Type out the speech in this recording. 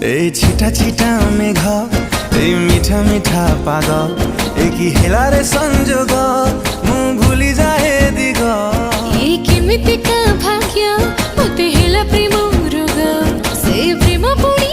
এই ছিটা ছিটা মেঘ এই মিঠা মিঠা পাগ এই কি হেলারে সংযোগ ମୁଁ ଭୁଲି ଯାଏ ଦିଗ ଏ କେମିତିକା ଭାଗ୍ୟ ମୋତେ ହେଲା ପ୍ରେମ ରୋଗ ସେ ପ୍ରେମ ପୁଣି